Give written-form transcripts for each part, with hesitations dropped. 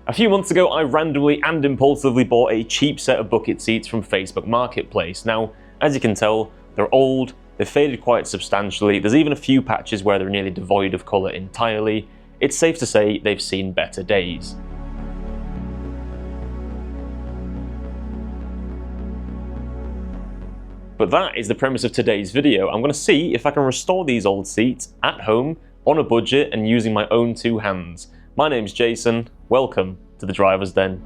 A few months ago, I randomly and impulsively bought a cheap set of bucket seats from Facebook Marketplace. Now, as you can tell, they're old, they've faded quite substantially, there's even a few patches where they're nearly devoid of colour entirely. It's safe to say they've seen better days. But that is the premise of today's video. I'm going to see if I can restore these old seats at home, on a budget, and using my own two hands. My name's Jason, welcome to the Driver's Den.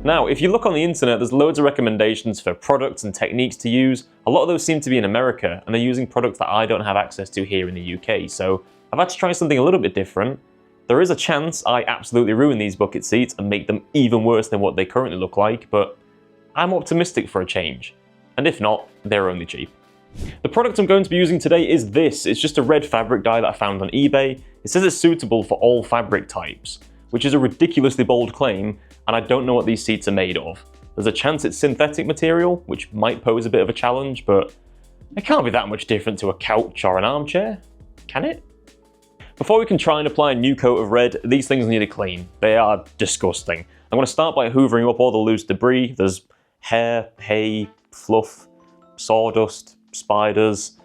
Now, if you look on the internet, there's loads of recommendations for products and techniques to use. A lot of those seem to be in America, and they're using products that I don't have access to here in the UK, so I've had to try something a little bit different. There is a chance I absolutely ruin these bucket seats and make them even worse than what they currently look like, but I'm optimistic for a change. And if not, they're only cheap. The product I'm going to be using today is this. It's just a red fabric dye that I found on eBay. It says it's suitable for all fabric types, which is a ridiculously bold claim, and I don't know what these seats are made of. There's a chance it's synthetic material, which might pose a bit of a challenge, but it can't be that much different to a couch or an armchair, can it? Before we can try and apply a new coat of red, these things need a clean. They are disgusting. I'm going to start by hoovering up all the loose debris. There's hair, hay, fluff, sawdust, spiders,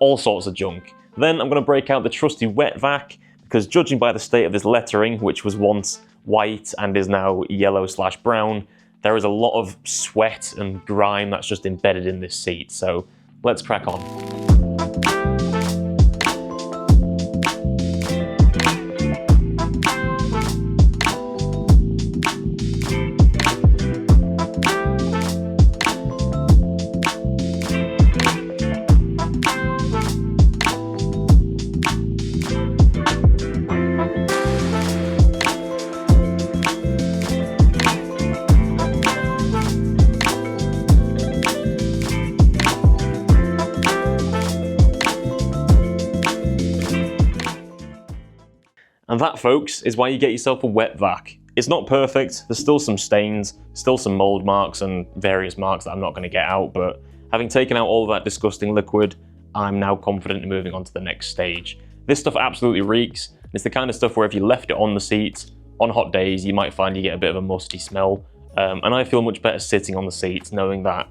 all sorts of junk. Then I'm going to break out the trusty wet vac, because judging by the state of this lettering, which was once white and is now yellow/brown, there is a lot of sweat and grime that's just embedded in this seat, so let's crack on. And that, folks, is why you get yourself a wet vac. It's not perfect, there's still some stains, still some mold marks and various marks that I'm not going to get out, but having taken out all of that disgusting liquid, I'm now confident in moving on to the next stage. This stuff absolutely reeks. It's the kind of stuff where if you left it on the seats, on hot days, you might find you get a bit of a musty smell. And I feel much better sitting on the seats knowing that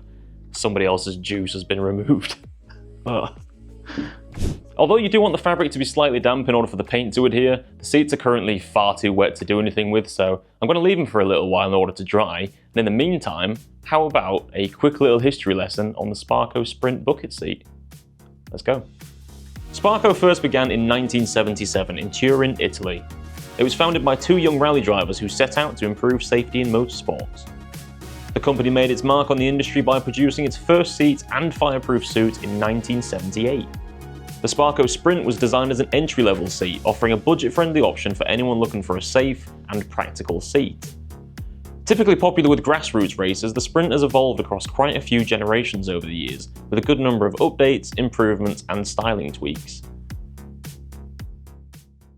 somebody else's juice has been removed. Although you do want the fabric to be slightly damp in order for the paint to adhere, the seats are currently far too wet to do anything with, so I'm going to leave them for a little while in order to dry. And in the meantime, how about a quick little history lesson on the Sparco Sprint bucket seat? Let's go. Sparco first began in 1977 in Turin, Italy. It was founded by two young rally drivers who set out to improve safety in motorsports. The company made its mark on the industry by producing its first seat and fireproof suit in 1978. The Sparco Sprint was designed as an entry-level seat, offering a budget-friendly option for anyone looking for a safe and practical seat. Typically popular with grassroots racers, the Sprint has evolved across quite a few generations over the years, with a good number of updates, improvements, and styling tweaks.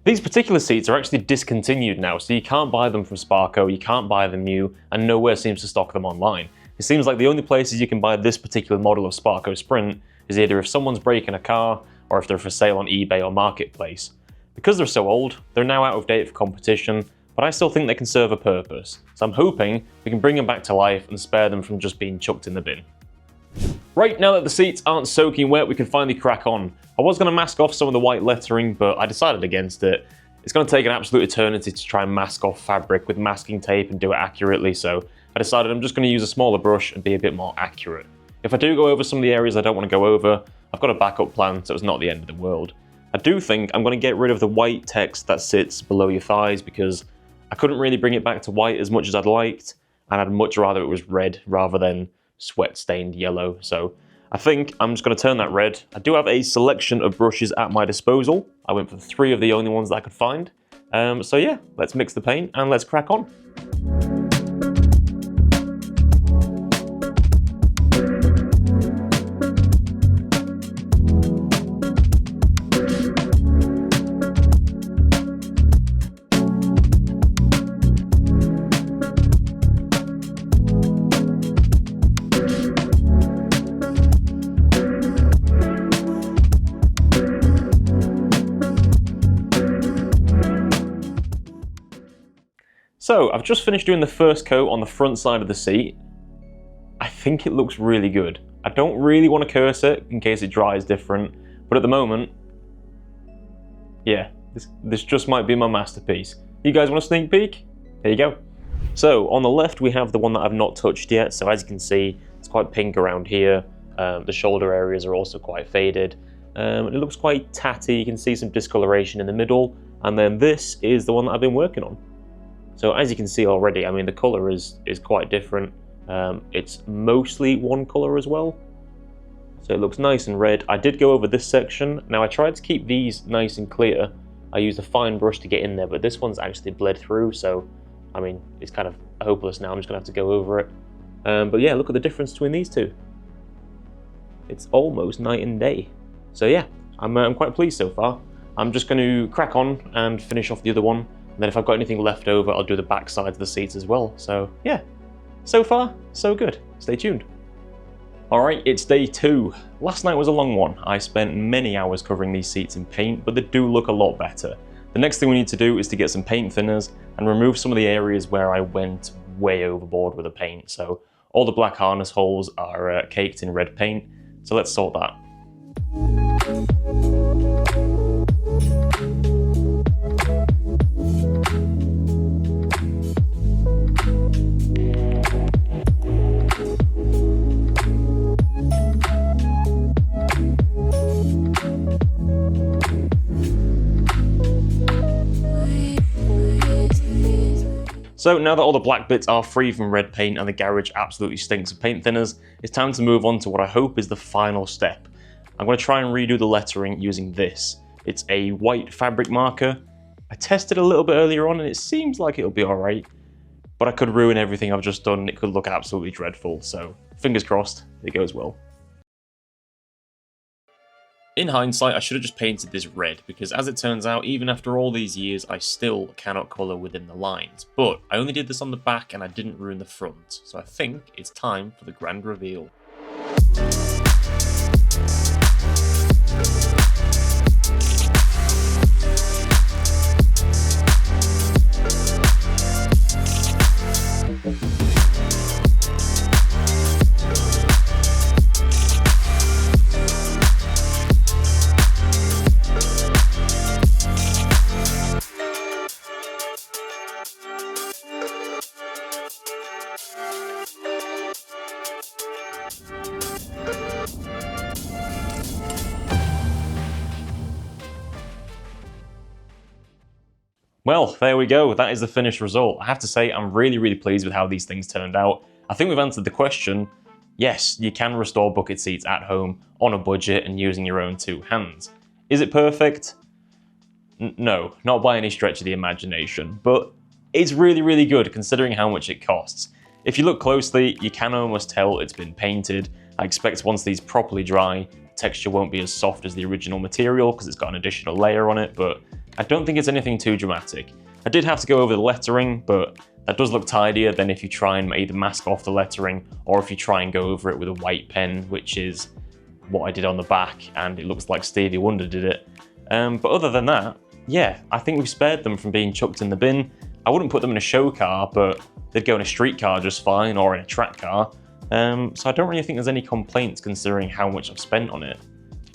These particular seats are actually discontinued now, so you can't buy them from Sparco, you can't buy them new, and nowhere seems to stock them online. It seems like the only places you can buy this particular model of Sparco Sprint is either if someone's breaking a car, or if they're for sale on eBay or Marketplace. Because they're so old, they're now out of date for competition, but I still think they can serve a purpose, so I'm hoping we can bring them back to life and spare them from just being chucked in the bin. Right, now that the seats aren't soaking wet, we can finally crack on. I was going to mask off some of the white lettering, but I decided against it. It's going to take an absolute eternity to try and mask off fabric with masking tape and do it accurately, so I decided I'm just going to use a smaller brush and be a bit more accurate. If I do go over some of the areas I don't want to go over, I've got a backup plan, so it's not the end of the world. I do think I'm going to get rid of the white text that sits below your thighs because I couldn't really bring it back to white as much as I'd liked, and I'd much rather it was red rather than sweat-stained yellow. So I think I'm just going to turn that red. I do have a selection of brushes at my disposal. I went for 3 of the only ones that I could find. So yeah, let's mix the paint and let's crack on. So I've just finished doing the first coat on the front side of the seat. I think it looks really good. I don't really want to curse it in case it dries different, but at the moment, yeah, this just might be my masterpiece. You guys want a sneak peek? There you go. So on the left we have the one that I've not touched yet. So as you can see, it's quite pink around here. The shoulder areas are also quite faded. It looks quite tatty. You can see some discoloration in the middle. And then this is the one that I've been working on. So as you can see already, I mean, the color is quite different. It's mostly one color as well. So it looks nice and red. I did go over this section. Now I tried to keep these nice and clear. I used a fine brush to get in there, but this one's actually bled through. So, I mean, it's kind of hopeless now. I'm just gonna have to go over it. But yeah, look at the difference between these two. It's almost night and day. So yeah, I'm quite pleased so far. I'm just going to crack on and finish off the other one. And then if I've got anything left over, I'll do the back sides of the seats as well. So yeah, so far, so good. Stay tuned. All right, it's day 2. Last night was a long one. I spent many hours covering these seats in paint, but they do look a lot better. The next thing we need to do is to get some paint thinners and remove some of the areas where I went way overboard with the paint. So all the black harness holes are caked in red paint. So let's sort that. So now that all the black bits are free from red paint and the garage absolutely stinks of paint thinners, it's time to move on to what I hope is the final step. I'm going to try and redo the lettering using this. It's a white fabric marker. I tested a little bit earlier on and it seems like it'll be alright, but I could ruin everything I've just done and it could look absolutely dreadful, so fingers crossed it goes well. In hindsight, I should have just painted this red, because as it turns out, even after all these years, I still cannot colour within the lines. But I only did this on the back and I didn't ruin the front, so I think it's time for the grand reveal. Well, there we go. That is the finished result. I have to say, I'm really pleased with how these things turned out. I think we've answered the question. Yes, you can restore bucket seats at home on a budget and using your own 2 hands. Is it perfect? No, not by any stretch of the imagination, but it's really good considering how much it costs. If you look closely, you can almost tell it's been painted. I expect once these properly dry, the texture won't be as soft as the original material because it's got an additional layer on it, but I don't think it's anything too dramatic. I did have to go over the lettering, but that does look tidier than if you try and either mask off the lettering or if you try and go over it with a white pen, which is what I did on the back, and it looks like Stevie Wonder did it. But other than that, yeah, I think we've spared them from being chucked in the bin. I wouldn't put them in a show car, but they'd go in a street car just fine or in a track car. So I don't really think there's any complaints considering how much I've spent on it.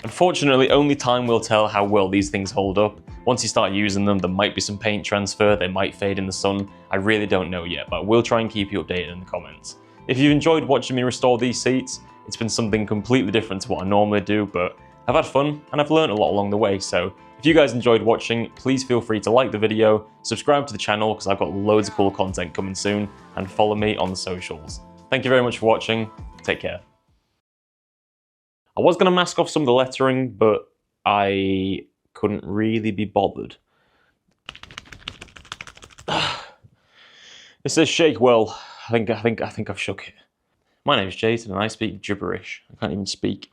Unfortunately, only time will tell how well these things hold up. Once you start using them, there might be some paint transfer, they might fade in the sun. I really don't know yet, but we'll try and keep you updated in the comments. If you've enjoyed watching me restore these seats, it's been something completely different to what I normally do, but I've had fun and I've learned a lot along the way. So if you guys enjoyed watching, please feel free to like the video, subscribe to the channel because I've got loads of cool content coming soon, and follow me on the socials. Thank you very much for watching. Take care. I was going to mask off some of the lettering, but I couldn't really be bothered. It says shake well. I think I've shook it. My name's Jason and I speak gibberish. I can't even speak.